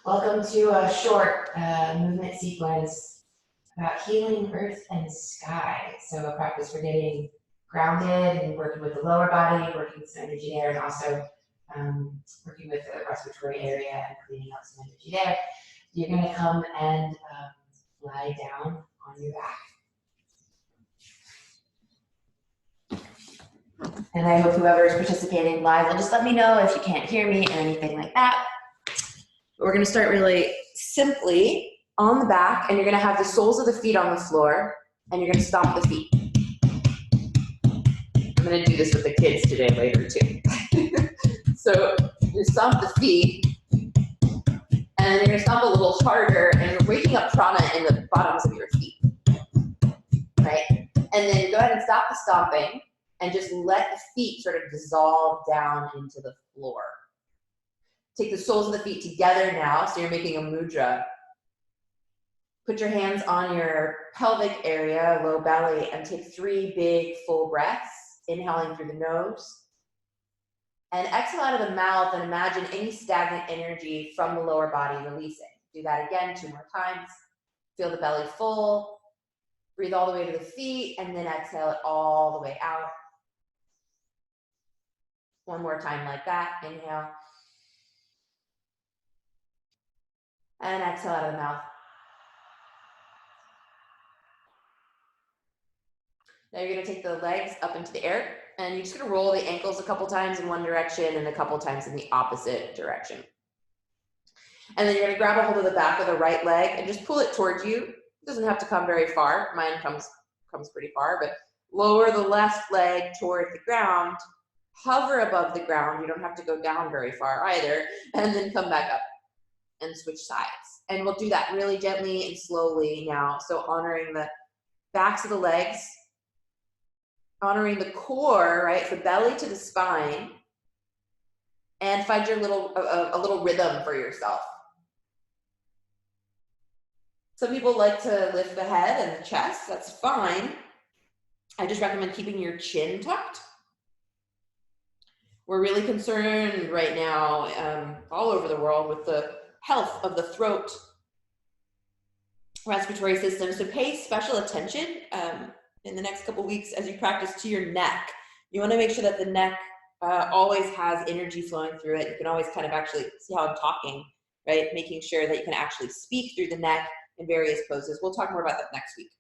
Welcome to a short movement sequence about healing earth and sky. So a practice for getting grounded and working with the lower body, working with some energy there, and also working with the respiratory area and cleaning up some energy there. You're going to come and lie down on your back. And I hope whoever is participating live will just let me know if you can't hear me or anything like that. We're going to start really simply on the back, and you're going to have the soles of the feet on the floor, and you're going to stomp the feet. I'm going to do this with the kids today later too. So you stomp the feet, and then you're going to stomp a little harder, and you're waking up prana in the bottoms of your feet, right? And then go ahead and stop the stomping, and just let the feet sort of dissolve down into the floor. Take the soles of the feet together now, so you're making a mudra. Put your hands on your pelvic area, low belly, and take 3 big full breaths, inhaling through the nose. And exhale out of the mouth, and imagine any stagnant energy from the lower body releasing. Do that again 2 more times. Feel the belly full. Breathe all the way to the feet, and then exhale it all the way out. 1 more time like that. Inhale. And exhale out of the mouth. Now you're going to take the legs up into the air, and you're just going to roll the ankles a couple times in one direction and a couple times in the opposite direction. And then you're going to grab a hold of the back of the right leg and just pull it towards you. It doesn't have to come very far. Mine comes pretty far, but lower the left leg toward the ground. Hover above the ground. You don't have to go down very far either. And then come back up and switch sides. And we'll do that really gently and slowly now. So honoring the backs of the legs, honoring the core, right, the belly to the spine, and find your a little rhythm for yourself. Some people like to lift the head and the chest. That's fine. I just recommend keeping your chin tucked. We're really concerned right now all over the world with the health of the throat, respiratory system. So pay special attention in the next couple weeks as you practice to your neck. You want to make sure that the neck always has energy flowing through it. You can always kind of actually see how I'm talking, right? Making sure that you can actually speak through the neck in various poses. We'll talk more about that next week.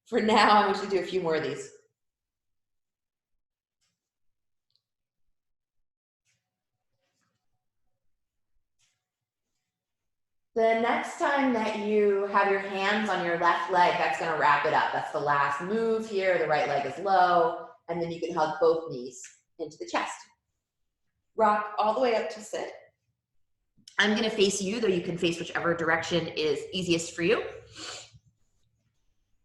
For now, I want you to do a few more of these. The next time that you have your hands on your left leg, that's going to wrap it up. That's the last move here. The right leg is low, and then you can hug both knees into the chest. Rock all the way up to sit. I'm going to face you, though you can face whichever direction is easiest for you.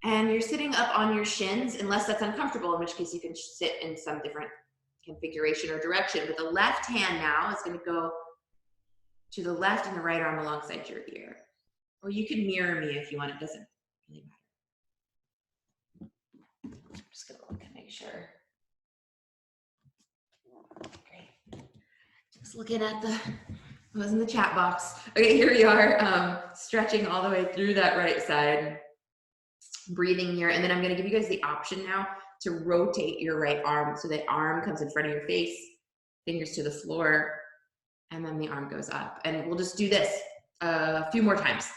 And you're sitting up on your shins, unless that's uncomfortable, in which case you can sit in some different configuration or direction. But the left hand now is going to go to the left and the right arm alongside your ear. Or you can mirror me if you want, it doesn't really matter. I'm just gonna look and make sure. Great. Just looking at it was in the chat box. Okay, here we are, stretching all the way through that right side. Breathing here, and then I'm gonna give you guys the option now to rotate your right arm so the arm comes in front of your face, fingers to the floor, and then the arm goes up. And we'll just do this a few more times.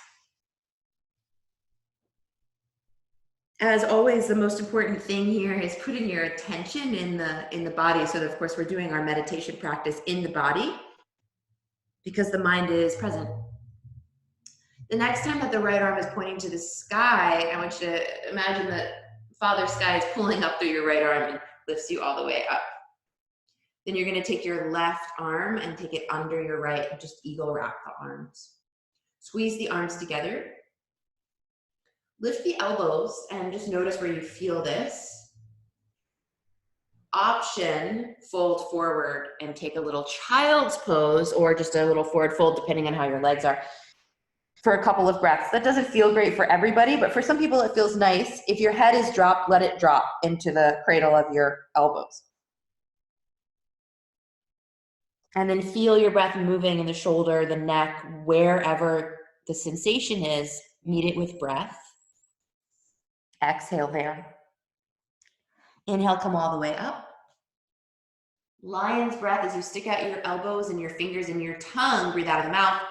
As always, the most important thing here is putting your attention in the body. So that, of course, we're doing our meditation practice in the body because the mind is present. The next time that the right arm is pointing to the sky, I want you to imagine that Father Sky is pulling up through your right arm and lifts you all the way up. Then you're going to take your left arm and take it under your right and just eagle wrap the arms. Squeeze the arms together. Lift the elbows and just notice where you feel this. Option, fold forward and take a little child's pose or just a little forward fold depending on how your legs are for a couple of breaths. That doesn't feel great for everybody, but for some people it feels nice. If your head is dropped, let it drop into the cradle of your elbows. And then feel your breath moving in the shoulder, the neck, wherever the sensation is, meet it with breath. Exhale there. Inhale, come all the way up. Lion's breath as you stick out your elbows and your fingers and your tongue, breathe out of the mouth.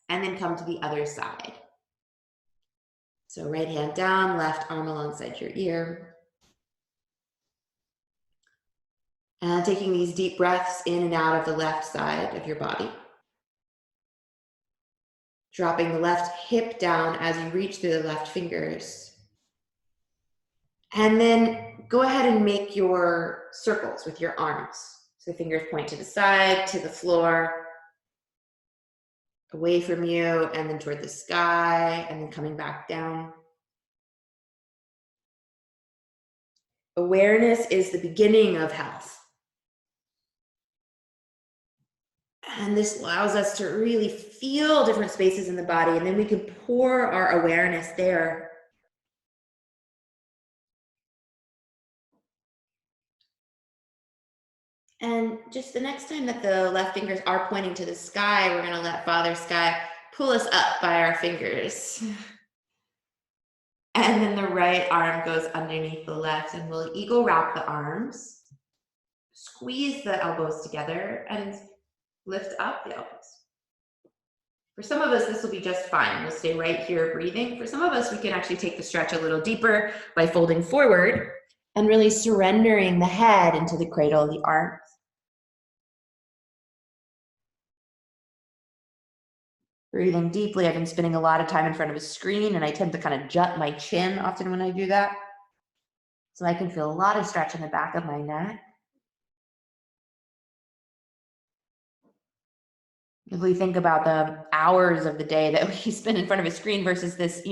And then come to the other side. So right hand down, left arm alongside your ear. And taking these deep breaths in and out of the left side of your body. Dropping the left hip down as you reach through the left fingers. And then go ahead and make your circles with your arms. So the fingers point to the side, to the floor, away from you, and then toward the sky, and then coming back down. Awareness is the beginning of health. And this allows us to really feel different spaces in the body, and then we can pour our awareness there. And just the next time that the left fingers are pointing to the sky, we're going to let Father Sky pull us up by our fingers. And then the right arm goes underneath the left, and we'll eagle wrap the arms. Squeeze the elbows together and lift up the elbows. For some of us, this will be just fine. We'll stay right here breathing. For some of us, we can actually take the stretch a little deeper by folding forward and really surrendering the head into the cradle of the arms. Breathing deeply. I've been spending a lot of time in front of a screen, and I tend to kind of jut my chin often when I do that. So I can feel a lot of stretch in the back of my neck. If we think about the hours of the day that we spend in front of a screen versus this,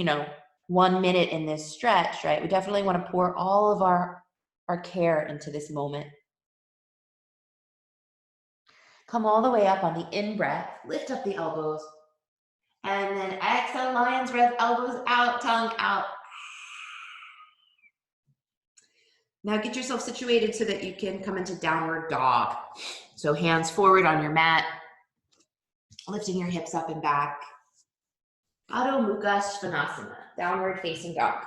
1 minute in this stretch, right? We definitely want to pour all of our care into this moment. Come all the way up on the in-breath, lift up the elbows, and then exhale, lion's breath, elbows out, tongue out. Now get yourself situated so that you can come into downward dog. So hands forward on your mat, lifting your hips up and back. Adho Mukha Svanasana, downward facing dog.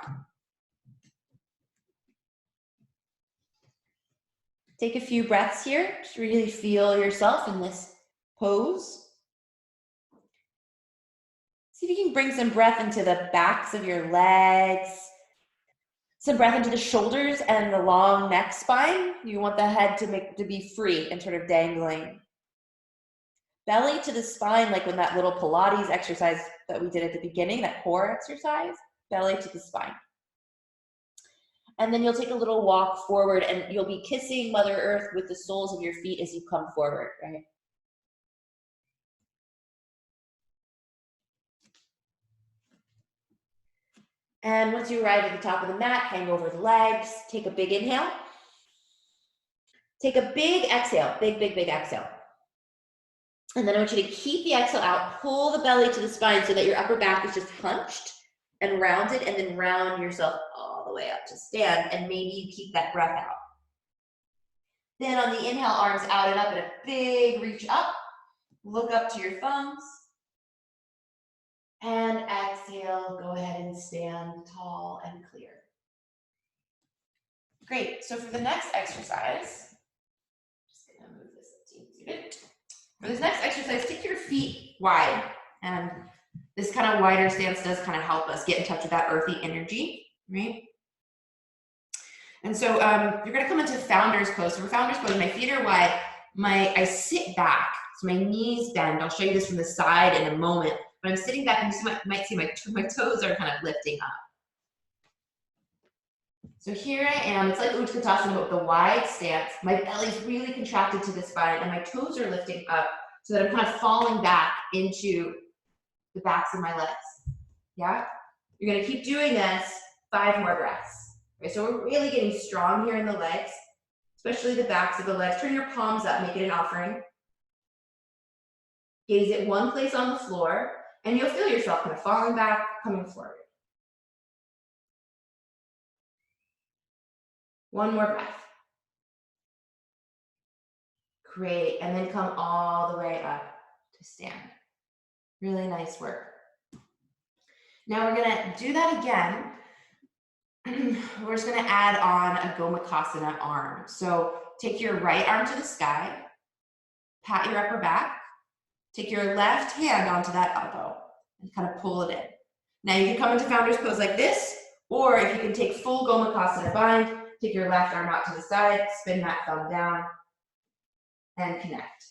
Take a few breaths here to really feel yourself in this pose. See if you can bring some breath into the backs of your legs, some breath into the shoulders and the long neck spine. You want the head to be free and sort of dangling. Belly to the spine, like when that little Pilates exercise that we did at the beginning, that core exercise, belly to the spine. And then you'll take a little walk forward, and you'll be kissing Mother Earth with the soles of your feet as you come forward, right? And once you arrive at the top of the mat, hang over the legs, take a big inhale. Take a big exhale, big exhale. And then I want you to keep the exhale out, pull the belly to the spine so that your upper back is just hunched and rounded, and then round yourself all the way up to stand, and maybe you keep that breath out. Then on the inhale, arms out and up in a big reach up. Look up to your thumbs. And exhale, go ahead and stand tall and clear. Great, so for the next exercise, just gonna move this up to you. For this next exercise, take your feet wide. And this kind of wider stance does kind of help us get in touch with that earthy energy, right? And so you're gonna come into founder's pose. So for founder's pose, my feet are wide, I sit back, so my knees bend. I'll show you this from the side in a moment. But I'm sitting back, and you might see my toes are kind of lifting up. So here I am. It's like Utkatasana, but with a wide stance. My belly's really contracted to the spine, and my toes are lifting up so that I'm kind of falling back into the backs of my legs. Yeah? You're going to keep doing this 5 more breaths. Okay, so we're really getting strong here in the legs, especially the backs of the legs. Turn your palms up, make it an offering. Gaze at one place on the floor. And you'll feel yourself kind of falling back, coming forward. One more breath. Great, and then come all the way up to stand. Really nice work. Now we're gonna do that again. We're just gonna add on a Gomukhasana arm. So take your right arm to the sky, pat your upper back, take your left hand onto that elbow and kind of pull it in. Now you can come into founder's pose like this, or if you can take full Gomukhasana bind, take your left arm out to the side, spin that thumb down, and connect.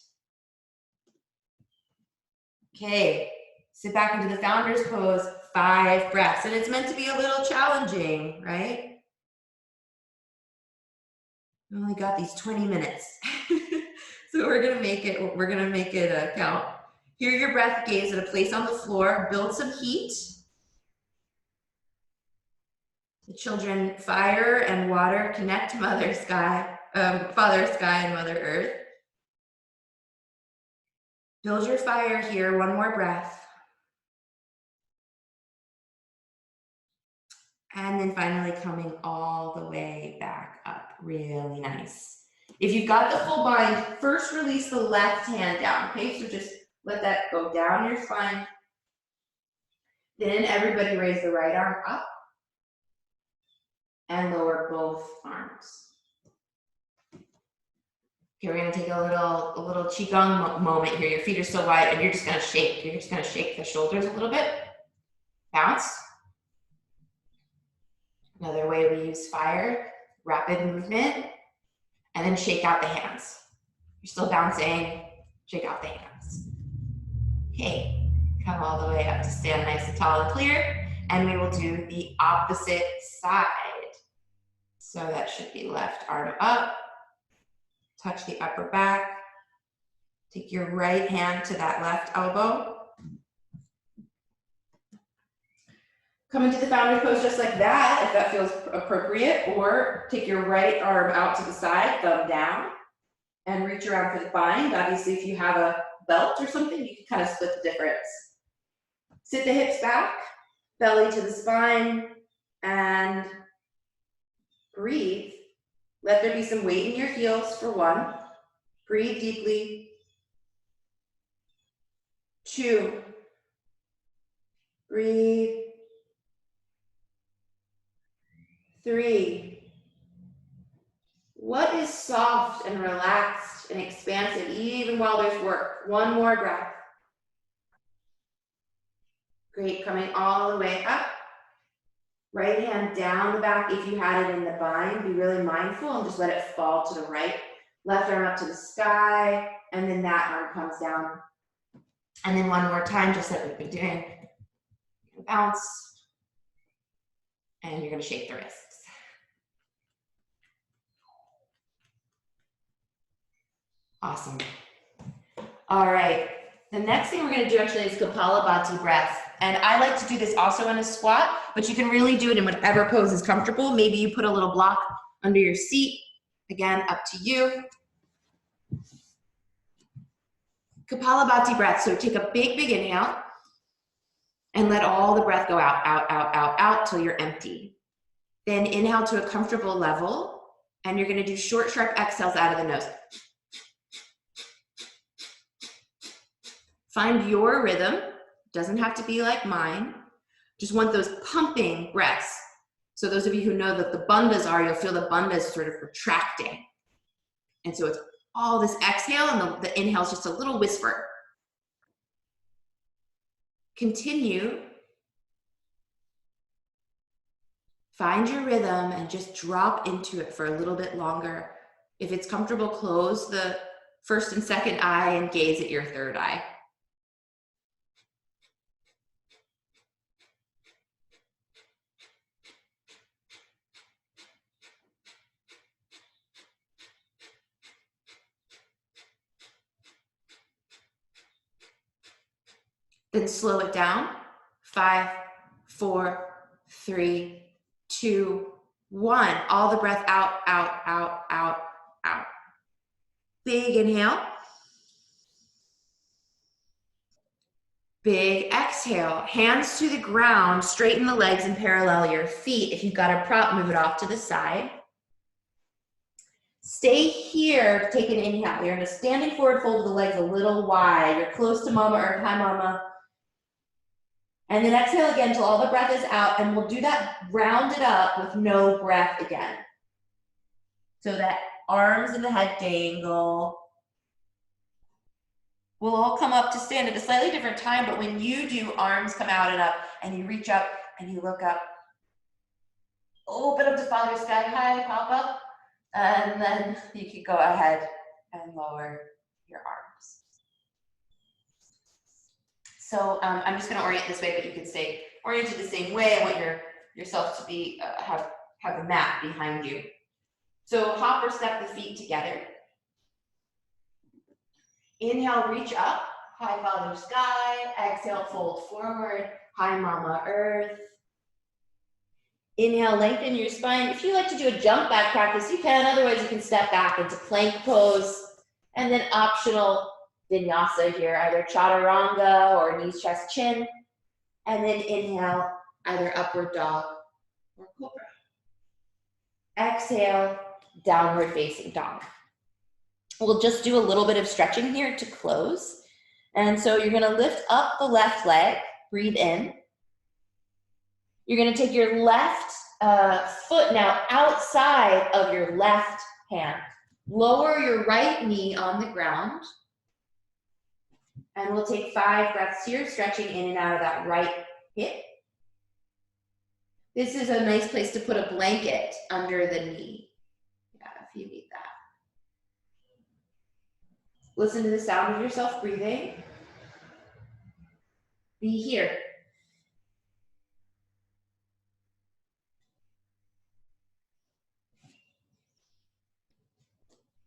Okay, sit back into the founder's pose, 5 breaths, and it's meant to be a little challenging, right? We only got these 20 minutes. So we're gonna make it count. Hear your breath, gaze at a place on the floor, build some heat. The children, fire and water, connect Father Sky and Mother Earth. Build your fire here, one more breath. And then finally coming all the way back up, really nice. If you've got the full bind, first release the left hand down, okay? So just let that go down your spine. Then everybody raise the right arm up and lower both arms. Okay, we're gonna take a little qigong moment here. Your feet are still wide and you're just gonna shake. You're just gonna shake the shoulders a little bit. Bounce. Another way we use fire, rapid movement, and then shake out the hands. You're still bouncing, shake out the hands. Okay, come all the way up to stand nice and tall and clear, and we will do the opposite side. So that should be left arm up, touch the upper back, take your right hand to that left elbow. Come into the founder's pose just like that, if that feels appropriate, or take your right arm out to the side, thumb down, and reach around for the bind. Obviously, if you have a belt or something, you can kind of split the difference. Sit the hips back, belly to the spine, and breathe. Let there be some weight in your heels for 1. Breathe deeply. 2. Breathe. 3. What is soft and relaxed and expansive even while there's work? 1 more breath. Great, coming all the way up. Right hand down the back. If you had it in the bind, be really mindful and just let it fall to the right. Left arm up to the sky, and then that arm comes down. And then 1 more time, just like we've been doing. Bounce, and you're gonna shake the wrists. Awesome. All right, the next thing we're gonna do actually is Kapalabhati breath. And I like to do this also in a squat, but you can really do it in whatever pose is comfortable. Maybe you put a little block under your seat. Again, up to you. Kapalabhati breath, so take a big, big inhale and let all the breath go out, out, out, out, out till you're empty. Then inhale to a comfortable level, and you're gonna do short, sharp exhales out of the nose. Find your rhythm, doesn't have to be like mine. Just want those pumping breaths. So those of you who know that the bandhas are, you'll feel the bandhas sort of retracting. And so it's all this exhale, and the inhale is just a little whisper. Continue. Find your rhythm and just drop into it for a little bit longer. If it's comfortable, close the first and second eye and gaze at your third eye. Then slow it down. 5, 4, 3, 2, 1. All the breath out, out, out, out, out. Big inhale. Big exhale. Hands to the ground. Straighten the legs and parallel your feet. If you've got a prop, move it off to the side. Stay here, take an inhale. You're in a standing forward fold with the legs a little wide. You're close to mama or hi mama. And then exhale again until all the breath is out, and we'll do that rounded up with no breath again. So that arms and the head dangle. We'll all come up to stand at a slightly different time, but when you do, arms come out and up, and you reach up and you look up. Open up to Father Sky, hi, Papa. And then you can go ahead and lower your arms. So I'm just gonna orient this way, but you can stay oriented the same way. I want yourself to be, have the mat behind you. So hop or step the feet together. Inhale, reach up, hi Father Sky. Exhale, fold forward, hi Mama Earth. Inhale, lengthen your spine. If you like to do a jump back practice, you can. Otherwise, you can step back into plank pose. And then optional vinyasa here, either chaturanga or knees, chest, chin. And then inhale, either upward dog or cobra. Exhale, downward facing dog. We'll just do a little bit of stretching here to close. And so you're gonna lift up the left leg, breathe in. You're gonna take your left foot now outside of your left hand. Lower your right knee on the ground. And we'll take 5 breaths here, stretching in and out of that right hip. This is a nice place to put a blanket under the knee. Yeah, if you need that. Listen to the sound of yourself breathing. Be here.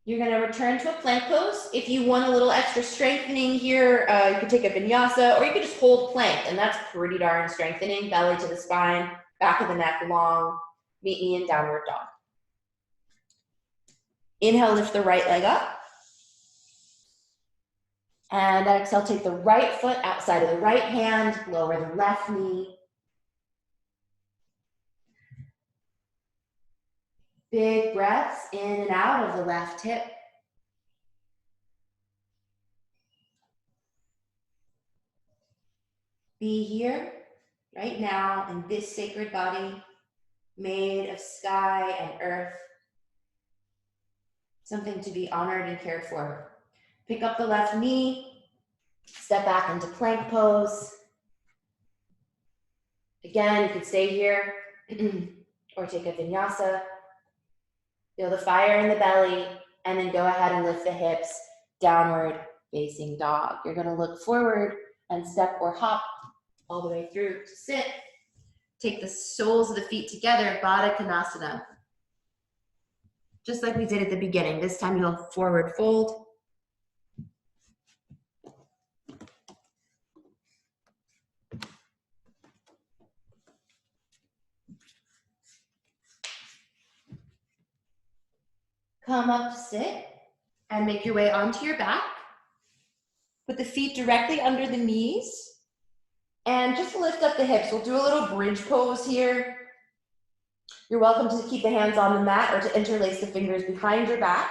You're gonna return to a plank pose. If you want a little extra strengthening here, you could take a vinyasa, or you could just hold plank, and that's pretty darn strengthening. Belly to the spine, back of the neck long. Meet me in downward dog. Inhale, lift the right leg up. And exhale, take the right foot outside of the right hand, lower the left knee. Big breaths in and out of the left hip. Be here, right now, in this sacred body, made of sky and earth. Something to be honored and cared for. Pick up the left knee, step back into plank pose. Again, you could stay here or take a vinyasa. Feel the fire in the belly, and then go ahead and lift the hips, downward facing dog. You're gonna look forward and step or hop all the way through to sit. Take the soles of the feet together, Baddha Konasana. Just like we did at the beginning. This time you'll forward fold. Come up to sit and make your way onto your back. Put the feet directly under the knees. And just lift up the hips. We'll do a little bridge pose here. You're welcome to keep the hands on the mat or to interlace the fingers behind your back.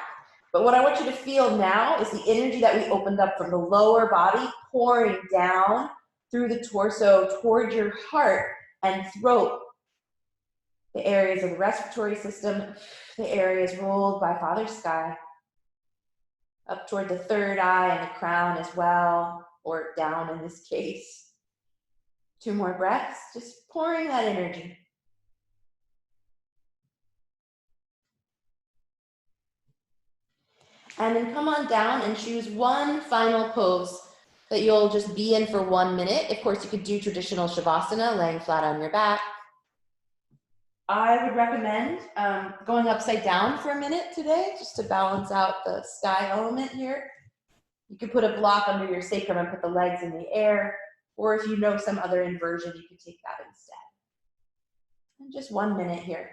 But what I want you to feel now is the energy that we opened up from the lower body pouring down through the torso toward your heart and throat. The areas of the respiratory system, the areas ruled by Father Sky. Up toward the third eye and the crown as well, or down in this case. 2 more breaths, just pouring that energy. And then come on down and choose one final pose that you'll just be in for 1 minute. Of course, you could do traditional Shavasana, laying flat on your back. I would recommend going upside down for a minute today, just to balance out the sky element here. You could put a block under your sacrum and put the legs in the air, or if you know some other inversion, you could take that instead. And just 1 minute here.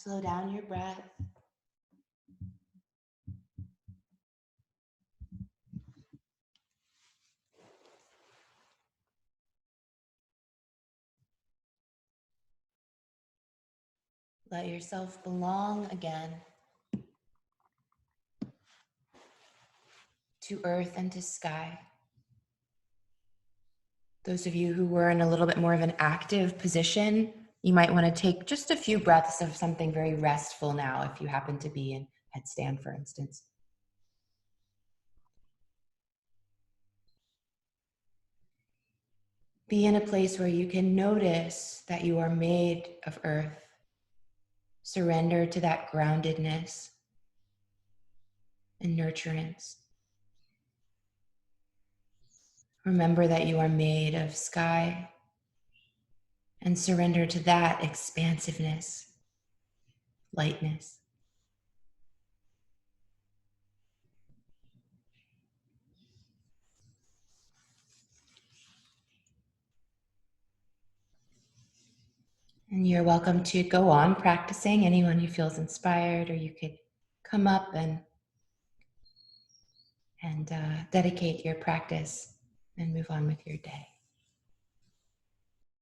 Slow down your breath. Let yourself belong again to earth and to sky. Those of you who were in a little bit more of an active position, you might want to take just a few breaths of something very restful now, if you happen to be in headstand, for instance. Be in a place where you can notice that you are made of earth. Surrender to that groundedness and nurturance. Remember that you are made of sky and surrender to that expansiveness, lightness. And you're welcome to go on practicing, anyone who feels inspired, or you could come up and dedicate your practice and move on with your day.